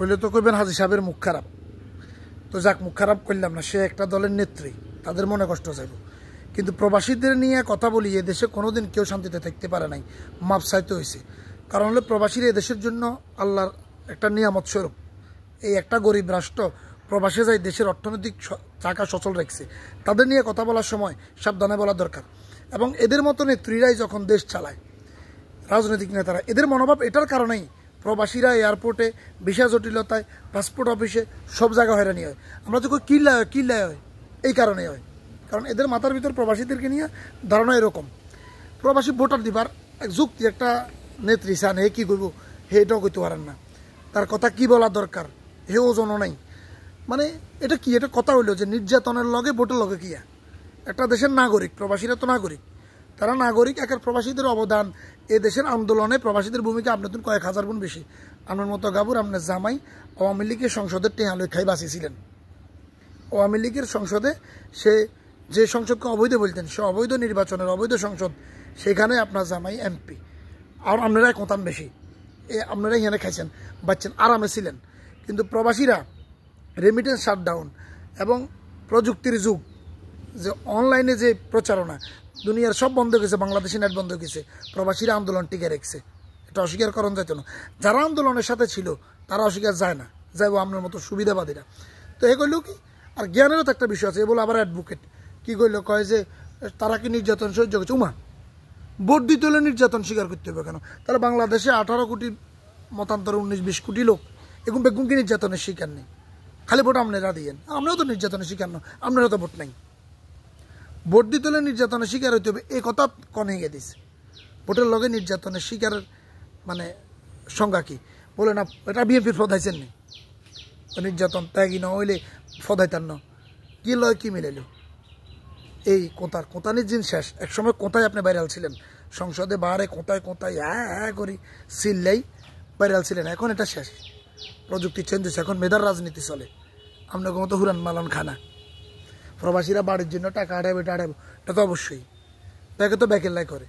বললে তো কইবেন হাজি সাহেবের মুখ খারাপ। তো যাক, মুখ খারাপ করলাম না, সে একটা দলের নেত্রী, তাদের মনে কষ্ট চাইব। কিন্তু প্রবাসীদের নিয়ে কথা বলি, এ দেশে কোনোদিন কেউ শান্তিতে থাকতে পারে নাই, মাপ চাইতে হয়েছে। কারণ হলো প্রবাসীরা এদেশের জন্য আল্লাহর একটা নিয়ামত স্বরূপ। এই একটা গরিব রাষ্ট্র প্রবাসে যাই দেশের অর্থনৈতিক চাকা সচল রাখছে। তাদের নিয়ে কথা বলার সময় সাবধানে বলা দরকার। এবং এদের মতো নেত্রীরাই যখন দেশ চালায়, রাজনৈতিক নেতারা, এদের মনোভাব এটার কারণেই প্রবাসীরা এয়ারপোর্টে, ভিসা জটিলতায়, পাসপোর্ট অফিসে সব জায়গায় হয়রানি হয়। আমরা তো কিল্লায় হয়, এই কারণেই হয়। কারণ এদের মাথার ভিতর প্রবাসীদেরকে নিয়ে ধারণা এরকম। প্রবাসী ভোটার দিবার এক যুক্তি, একটা নেত্রী চান, হে কী করবো, হে এটাও করতে পারেন না, তার কথা কি বলা দরকার হে ওজনও নাই। মানে এটা কি, এটা কথা হইলো যে নির্যাতনের লগে ভোটের লগে কিয়া। একটা দেশের নাগরিক, প্রবাসীরা তো নাগরিক, তারা নাগরিক। একের প্রবাসীদের অবদান এ দেশের আন্দোলনে প্রবাসীদের ভূমিকা আপনার কয়েক হাজার গুণ বেশি। আপনার মতো গাবুর আপনার জামাই আওয়ামী লীগের সংসদের টেহালই খাই বাঁচিয়েছিলেন। আওয়ামী লীগের সংসদে সে যে সংসদকে অবৈধ বলতেন, সে অবৈধ নির্বাচনের অবৈধ সংসদ, সেখানে আপনার জামাই এমপি। আর আপনারাই কোতান বেশি, আপনারা এখানে খাইছেন, বাচ্চেন, আরামে ছিলেন। কিন্তু প্রবাসীরা রেমিটেন্স শাটডাউন এবং প্রযুক্তির যুগ, যে অনলাইনে যে প্রচারণা, দুনিয়ার সব বন্ধ গেছে, বাংলাদেশে নেট বন্ধ গেছে, প্রবাসীরা আন্দোলন টিকে রেখেছে। এটা অস্বীকার করা যেত না। যারা আন্দোলনের সাথে ছিল তারা অস্বীকার যায় না, যাইব আপনার মতো সুবিধাবাদীরা। তো এ করলেও কি, আর জ্ঞানেরও তো একটা বিষয় আছে। এ বলে আবার অ্যাডভোকেট কী করলো, কয় যে তারা কি নির্যাতন সহ্য করছে। উমা, ভোট দিতে হলে নির্যাতন স্বীকার করতে হবে কেন? তাহলে বাংলাদেশে 18 কোটি মতান্তরে 19-20 কোটি লোক এগুন বেগুন কি নির্যাতনের শিকার নেই? খালি ভোট আপনারা দিয়েন, আমরাও তো নির্যাতনের শিকার না, আপনারও তো ভোট নাই। ভোট দিতে হলে নির্যাতনের শিকার হইতে হবে, এই কথা কনে গিয়ে দিছে। ভোটের লগে নির্যাতনের শিকার মানে সংজ্ঞা কি বলে না, এটা বিএনপির ফদাইছেন নি, নির্যাতন ত্যাগী না হইলে ফদাইতার না, কি লয় কি মিলাইল। এই কোঁতানির দিন শেষ। একসময় কোথায় আপনি ভাইরাল ছিলেন, সংসদে বাহারে কোথায় হ্যাঁ করি সিললেই ভাইরাল ছিলেন। এখন এটা শেষ, প্রযুক্তি চেঞ্জ হয়েছে, এখন মেধার রাজনীতি চলে। আপনার মতো হুরান মালান খানা। প্রবাসীরা বাড়ির জন্য টাকা আড়াইবে, এটা তো অবশ্যই। ব্যাকে তো ব্যাকের লাই করে,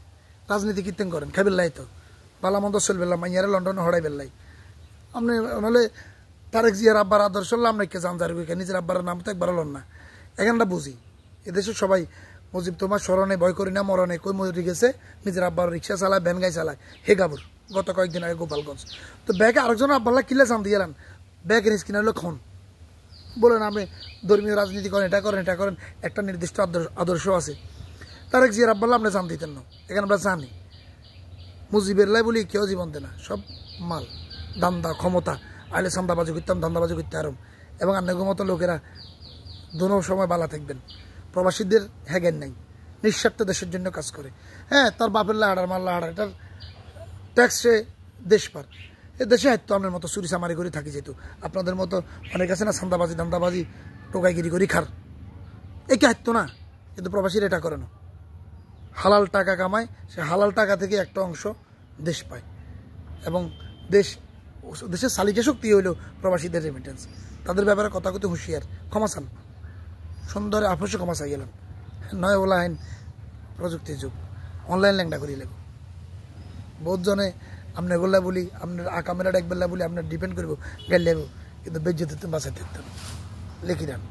রাজনীতি কীর্তন করেন, খাইবেল্লাই তো বালা মন্দ চলবেল্লা, মাইয়ারে লন্ডনে হড়াই বেল্লাই। আপনি নাহলে তারেক জিয়ার আব্বার আদর্শ আপনি কে জান যার নিজের আব্বার নাম তো একবার লন না। এখানটা বুঝি, এদেশে সবাই মুজিব তোমার স্মরণে ভয় করি না, মরণে কই মরি গেছে, নিজের আব্বার রিক্সা চালায়, ভ্যান গাই চালায়, হে গাবুর গত কয়েকদিন আগে গোপালগঞ্জ। তো ব্যাগে আরেকজন আব্বাল্লা কিলে চান দিয়ে এলাম, ব্যাগের স্কিন হলো খন বলেন আপনি ধর্মীয় রাজনীতি করেন, এটা করেন, একটা নির্দিষ্ট আদর্শ আছে। তারেক জিয়ার আব্বাল্লা আপনি জান দিতেন না, এখানে আমরা জানি। মুজিবের লাই বলি কেউ জীবন দেয় না, সব মাল, দান্দা, ক্ষমতা, আইলে চান্দাবাজি করতাম, ধান্দাবাজি করতে আরম। এবং আপনাদের মতো লোকেরা দোনো সময় বালা থাকবেন। প্রবাসীদের হ্যাগেন নাই, নিঃস্বার্থ দেশের জন্য কাজ করে। হ্যাঁ, তার বাপের লাহাড়ার মাল লাহাড়া, এটার ট্যাক্সে দেশ পার। এ দেশে হয়তো আপনার মতো চুরি চামারি করে থাকি, যেহেতু আপনাদের মতো অনেক আছে না চান্দাবাজি ধান্দাবাজি টোকাইগিরি করি খার, একে হাঁটতো না। কিন্তু প্রবাসীরা এটা করে না, হালাল টাকা কামায়, সে হালাল টাকা থেকে একটা অংশ দেশ পায়। এবং দেশের চালিকা শক্তি হইলেও প্রবাসীদের রেমিটেন্স। তাদের ব্যাপারে কথা কথা হুঁশিয়ার, ক্ষমা চান, সুন্দর আপসে ক্ষমা চাই গেলেন। নয় বলা আইন, প্রযুক্তির যুগ, অনলাইন ল্যাংডা করি লেব বহুত জনে। আপনি গোল্লা বলি, আপনার আকামেরা ডাকবেল্লা বলি, আপনার ডিপেন্ড করবো গাইল লেব, কিন্তু বেজ্জতে বাঁচাইতে লিখি দেন।